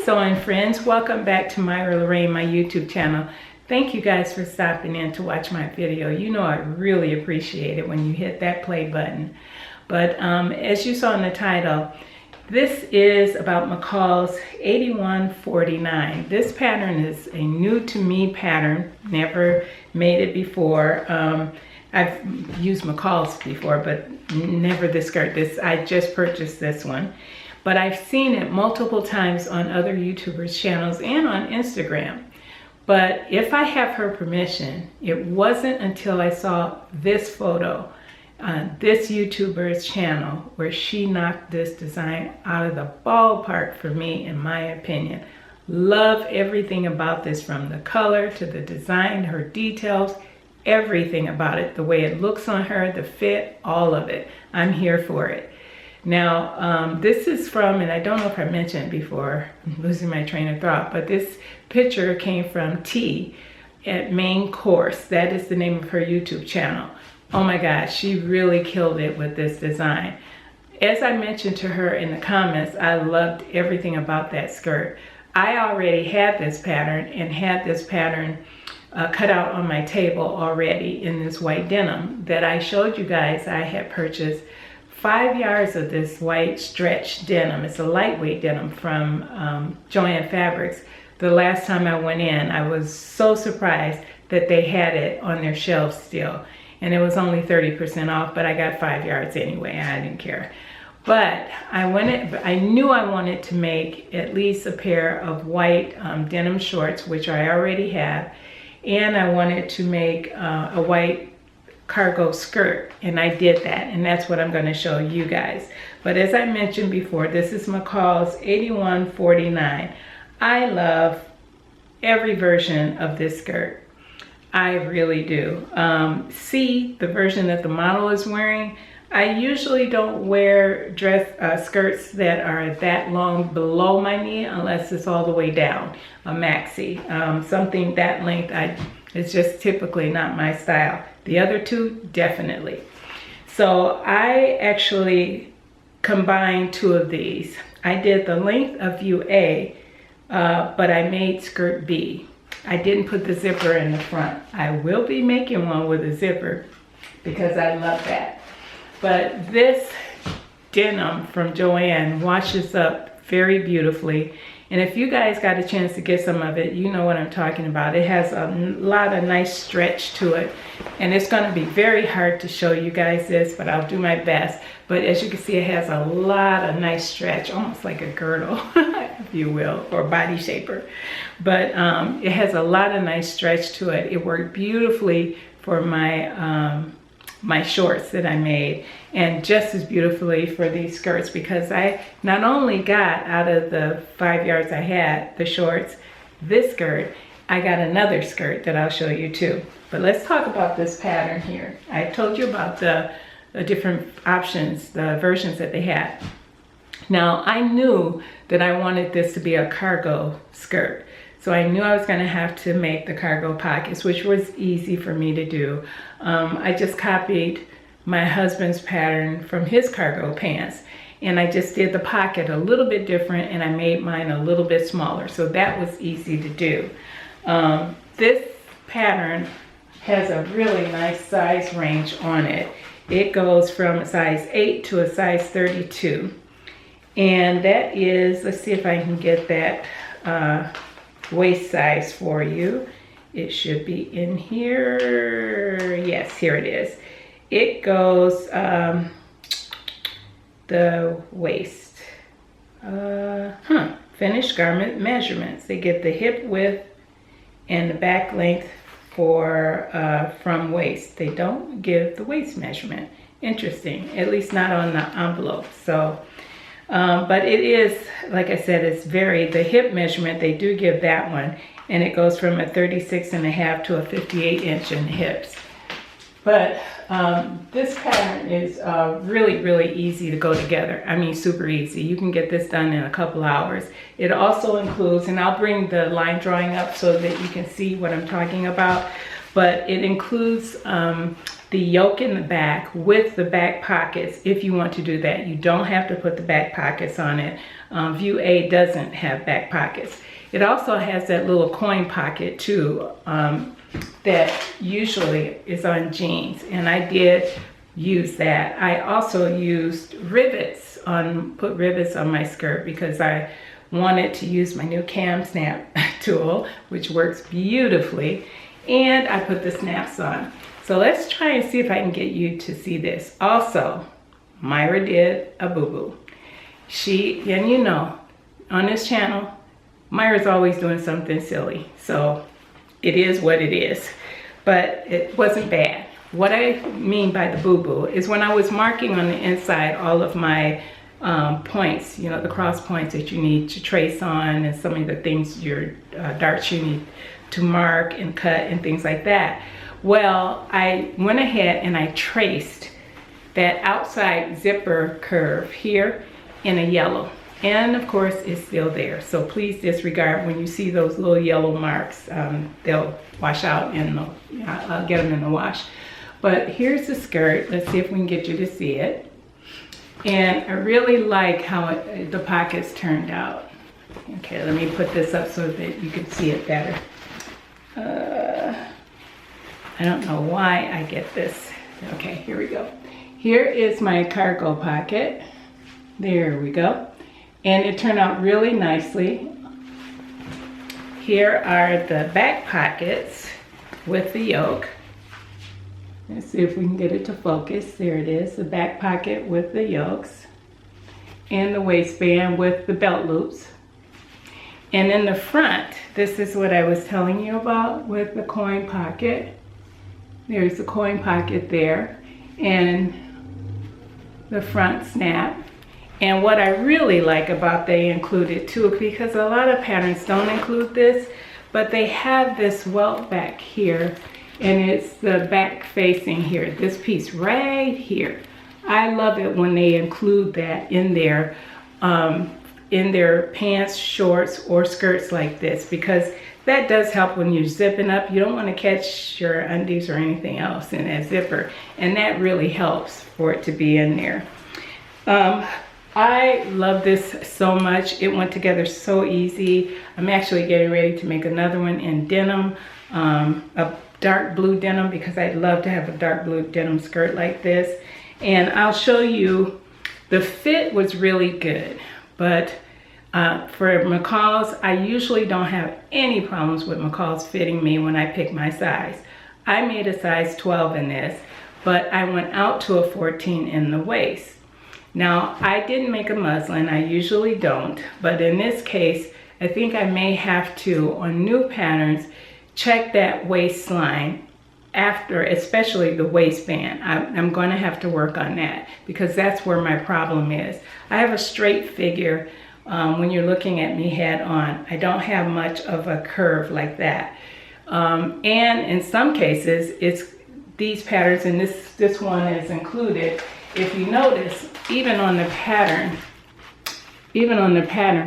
sewing friends, welcome back to Myra Lorraine, my YouTube channel. Thank you guys for stopping in to watch my video. You know I really appreciate it when you hit that play button. But as you saw in the title, this is about McCalls 8149. This pattern is a new to me pattern, never made it before. I've used McCalls before, but never this skirt. I just purchased this one. But I've seen it multiple times on other YouTubers' channels and on Instagram. But if I have her permission, it wasn't until I saw this photo on this YouTuber's channel where she knocked this design out of the ballpark for me, in my opinion. Love everything about this, from the color to the design, her details, everything about it. The way it looks on her, the fit, all of it. I'm here for it. Now, this is from, and I don't know if I mentioned it before, I'm losing my train of thought, but this picture came from T at Main Course. That is the name of her YouTube channel. Oh my gosh, she really killed it with this design. As I mentioned to her in the comments, I loved everything about that skirt. I already had this pattern and had this pattern cut out on my table already in this white denim that I showed you guys. I had purchased 5 yards of this white stretch denim. It's a lightweight denim from Joann Fabrics. The last time I went in, I was so surprised that they had it on their shelves still. And it was only 30% off, but I got 5 yards anyway. I didn't care. But I knew I wanted to make at least a pair of white denim shorts, which I already have. And I wanted to make a white cargo skirt, and I did that, and that's what I'm going to show you guys. But as I mentioned before, this is McCalls 8149. I love every version of this skirt. I really do. See the version that the model is wearing. I usually don't wear skirts that are that long below my knee unless it's all the way down, a maxi. Something that length, it's just typically not my style. The other two, definitely. So I actually combined two of these. I did the length of view A, but I made skirt B. I didn't put the zipper in the front. I will be making one with a zipper because I love that. But this denim from Joann washes up very beautifully. And if you guys got a chance to get some of it, you know what I'm talking about. It has a lot of nice stretch to it. And it's going to be very hard to show you guys this, but I'll do my best. But as you can see, it has a lot of nice stretch, almost like a girdle, if you will, or body shaper. But it has a lot of nice stretch to it. It worked beautifully for my my shorts that I made, and just as beautifully for these skirts, because I not only got out of the 5 yards I had, the shorts, this skirt, I got another skirt that I'll show you too. But let's talk about this pattern here. I told you about the different options, the versions that they had. Now I knew that I wanted this to be a cargo skirt. So I knew I was going to have to make the cargo pockets, which was easy for me to do. I just copied my husband's pattern from his cargo pants, and I just did the pocket a little bit different, and I made mine a little bit smaller. So that was easy to do. This pattern has a really nice size range on it. It goes from a size 8 to a size 32. And that is, let's see if I can get that waist size for you. It should be in here. Yes, here it is. It goes the waist. Finished garment measurements. They get the hip width and the back length for from waist. They don't give the waist measurement. Interesting, at least not on the envelope. So but it is, like I said, it's the hip measurement, they do give that one, and it goes from a 36.5 to a 58 inch in hips. But this pattern is really, really easy to go together. I mean, super easy. You can get this done in a couple hours. It also includes, and I'll bring the line drawing up so that you can see what I'm talking about, but it includes the yoke in the back with the back pockets if you want to do that. You don't have to put the back pockets on it. View A doesn't have back pockets. It also has that little coin pocket too, that usually is on jeans, and I did use that. I also used rivets put rivets on my skirt because I wanted to use my new cam snap tool, which works beautifully, and I put the snaps on. So let's try and see if I can get you to see this. Also, Myra did a boo-boo. And you know, on this channel, Myra's always doing something silly. So it is what it is, but it wasn't bad. What I mean by the boo-boo is when I was marking on the inside all of my points, you know, the cross points that you need to trace on, and some of the things, your darts you need to mark and cut and things like that. Well, I went ahead and I traced that outside zipper curve here in a yellow. And of course, it's still there. So please disregard when you see those little yellow marks. They'll wash out and I'll get them in the wash. But here's the skirt. Let's see if we can get you to see it. And I really like how the pockets turned out. Okay, let me put this up so that you can see it better. I don't know why I get this. Okay, here we go. Here is my cargo pocket. There we go. And it turned out really nicely. Here are the back pockets with the yoke. Let's see if we can get it to focus. There it is, the back pocket with the yokes. And the waistband with the belt loops. And in the front, this is what I was telling you about with the coin pocket. There's the coin pocket there, and the front snap. And what I really like about they included too, because a lot of patterns don't include this, but they have this welt back here, and it's the back facing here, this piece right here. I love it when they include that in their pants, shorts, or skirts like this, because that does help when you're zipping up. You don't want to catch your undies or anything else in that zipper, and that really helps for it to be in there. I love this so much. It went together so easy. I'm actually getting ready to make another one in denim, a dark blue denim, because I'd love to have a dark blue denim skirt like this. And I'll show you, the fit was really good, but for McCalls, I usually don't have any problems with McCalls fitting me when I pick my size. I made a size 12 in this, but I went out to a 14 in the waist. Now, I didn't make a muslin, I usually don't, but in this case, I think I may have to, on new patterns, check that waistline after, especially the waistband. I'm going to have to work on that, because that's where my problem is. I have a straight figure. When you're looking at me head on, I don't have much of a curve like that. And in some cases, it's these patterns, and this one is included. If you notice, even on the pattern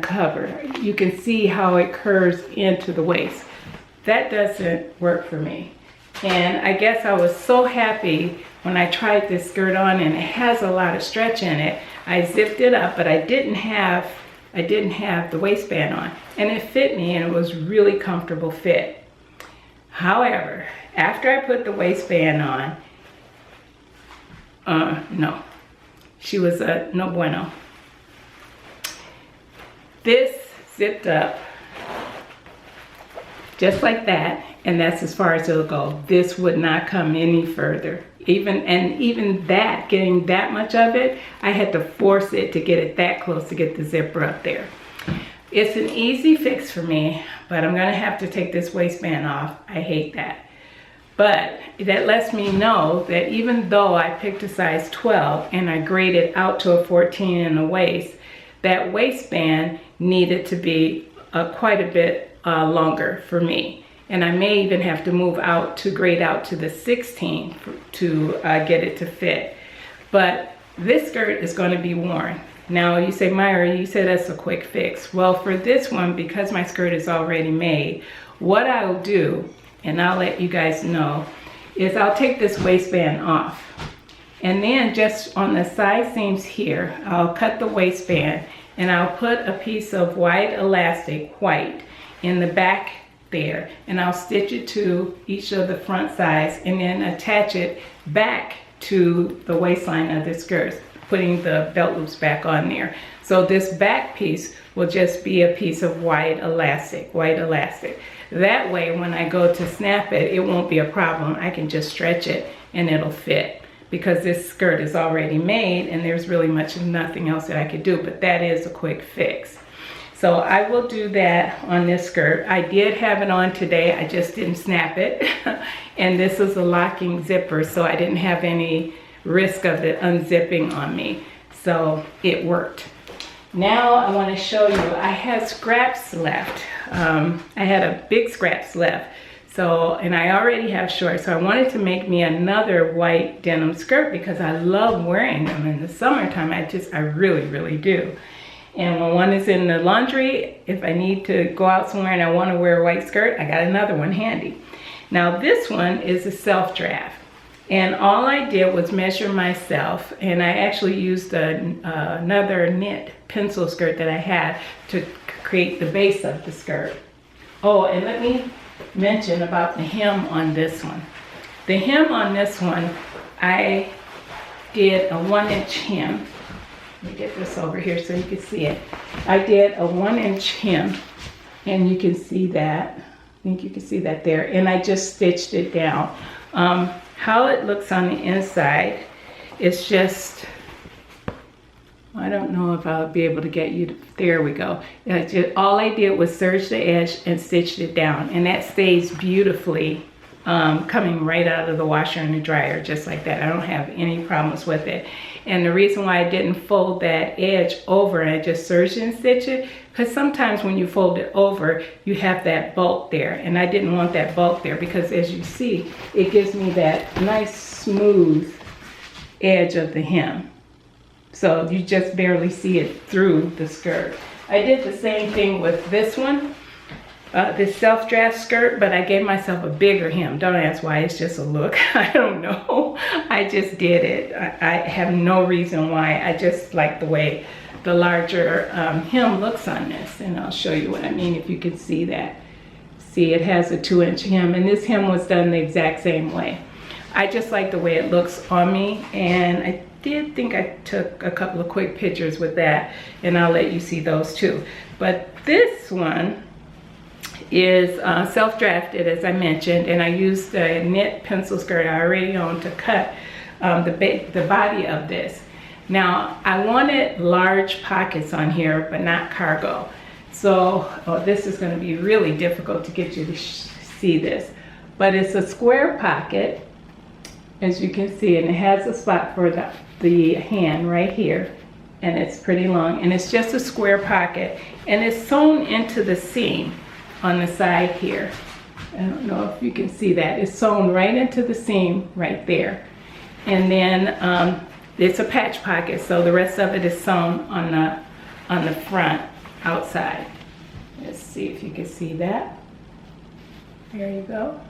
cover, you can see how it curves into the waist. That doesn't work for me. And I guess I was so happy when I tried this skirt on, and it has a lot of stretch in it. I zipped it up, but I didn't have the waistband on, and it fit me, and it was really comfortable fit. However, after I put the waistband on, no, she was no bueno. This zipped up just like that, and that's as far as it'll go. This would not come any further. Even that, getting that much of it, I had to force it to get it that close to get the zipper up there. It's an easy fix for me, but I'm gonna have to take this waistband off. I hate that. But that lets me know that even though I picked a size 12 and I graded out to a 14 in the waist, that waistband needed to be quite a bit longer for me. And I may even have to move out to grade out to the 16 to get it to fit. But this skirt is going to be worn. Now you say, Myra, you said that's a quick fix. Well, for this one, because my skirt is already made, what I'll do, and I'll let you guys know, is I'll take this waistband off. And then just on the side seams here, I'll cut the waistband and I'll put a piece of white elastic, white, in the back there. And I'll stitch it to each of the front sides and then attach it back to the waistline of the skirts, putting the belt loops back on there. So this back piece will just be a piece of white elastic, That way, when I go to snap it, it won't be a problem. I can just stretch it and it'll fit, because this skirt is already made and there's really nothing else that I could do, but that is a quick fix. So I will do that on this skirt. I did have it on today, I just didn't snap it. And this is a locking zipper, so I didn't have any risk of it unzipping on me. So it worked. Now I want to show you, I had scraps left. I had a big scraps left. So, and I already have shorts, so I wanted to make me another white denim skirt because I love wearing them in the summertime. I really do. And when one is in the laundry, if I need to go out somewhere and I want to wear a white skirt, I got another one handy. Now this one is a self draft. And all I did was measure myself, and I actually used another knit pencil skirt that I had to create the base of the skirt. Oh, and let me mention about the hem on this one. The hem on this one, I did a 1-inch hem. Let me get this over here so you can see it. I did a 1-inch hem, and you can see that. I think you can see that there. And I just stitched it down. How it looks on the inside, it's just, I don't know if I'll be able to get you to, there we go. All I did was serge the edge and stitched it down, and that stays beautifully coming right out of the washer and the dryer, just like that. I don't have any problems with it. And the reason why I didn't fold that edge over and I just serged and stitch it, because sometimes when you fold it over, you have that bulk there, and I didn't want that bulk there, because as you see, it gives me that nice smooth edge of the hem. So you just barely see it through the skirt. I did the same thing with this one, this self-draft skirt, but I gave myself a bigger hem. Don't ask why, it's just a look. I don't know. I just did it. I have no reason why. I just like the way the larger hem looks on this, and I'll show you what I mean if you can see that. See, it has a 2-inch hem, and this hem was done the exact same way. I just like the way it looks on me, and I did think I took a couple of quick pictures with that, and I'll let you see those too. But this one is self-drafted, as I mentioned, and I used a knit pencil skirt I already owned to cut the body of this. Now, I wanted large pockets on here, but not cargo. So, this is going to be really difficult to get you to see this. But it's a square pocket, as you can see, and it has a spot for the hand right here. And it's pretty long, and it's just a square pocket. And it's sewn into the seam on the side here. I don't know if you can see that. It's sewn right into the seam right there. And then it's a patch pocket, so the rest of it is sewn on the front outside. Let's see if you can see that. There you go.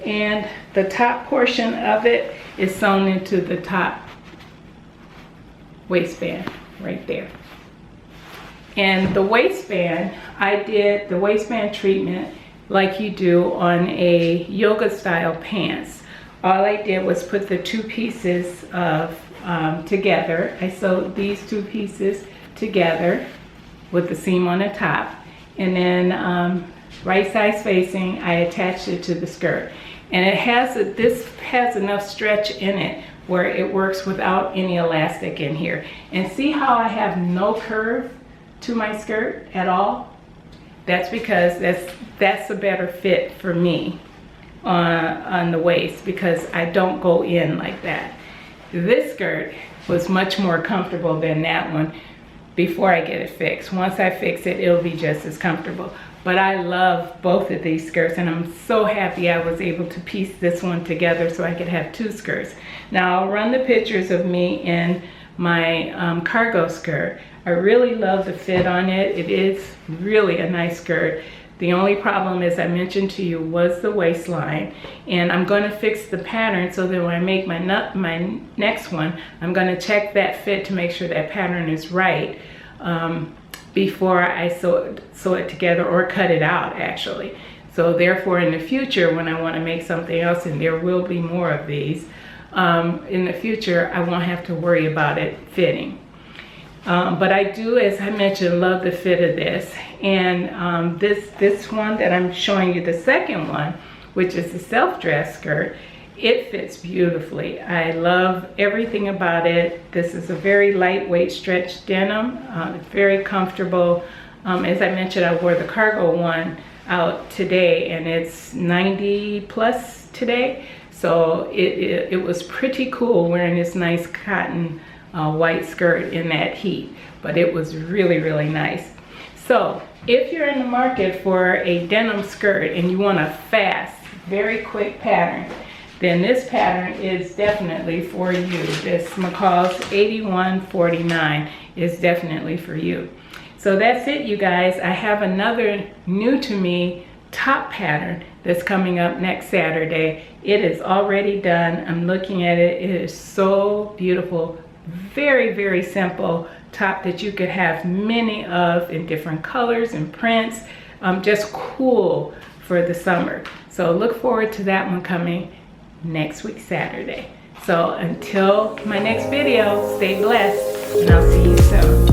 And the top portion of it is sewn into the top waistband right there. And the waistband, I did the waistband treatment like you do on a yoga style pants. All I did was put the two pieces of together. I sewed these two pieces together with the seam on the top, and then right side spacing, I attached it to the skirt. And it has this has enough stretch in it where it works without any elastic in here. And see how I have no curve to my skirt at all? That's because that's a better fit for me on the waist, because I don't go in like that. This skirt was much more comfortable than that one before I get it fixed. Once I fix it, it'll be just as comfortable. But I love both of these skirts, and I'm so happy I was able to piece this one together so I could have two skirts. Now I'll run the pictures of me in my cargo skirt. I really love the fit on it. It is really a nice skirt. The only problem, as I mentioned to you, was the waistline, and I'm going to fix the pattern so that when I make my next one, I'm going to check that fit to make sure that pattern is right before I sew it together, or cut it out actually. So therefore, in the future, when I want to make something else, and there will be more of these in the future, I won't have to worry about it fitting. But I do, as I mentioned, love the fit of this. And this one that I'm showing you, the second one, which is the self-dress skirt, it fits beautifully. I love everything about it. This is a very lightweight stretch denim. It's very comfortable. As I mentioned, I wore the cargo one out today, and it's 90 plus today. So it was pretty cool wearing this nice cotton white skirt in that heat, but it was really, really nice. So if you're in the market for a denim skirt and you want a fast, very quick pattern, then this pattern is definitely for you. This McCalls 8149 is definitely for you. So that's it, you guys. I have another new to me top pattern that's coming up next Saturday. It is already done. I'm looking at it. It is so beautiful. Very, very simple top that you could have many of in different colors and prints. Just cool for the summer. So look forward to that one coming next week Saturday. So until my next video, stay blessed, and I'll see you soon.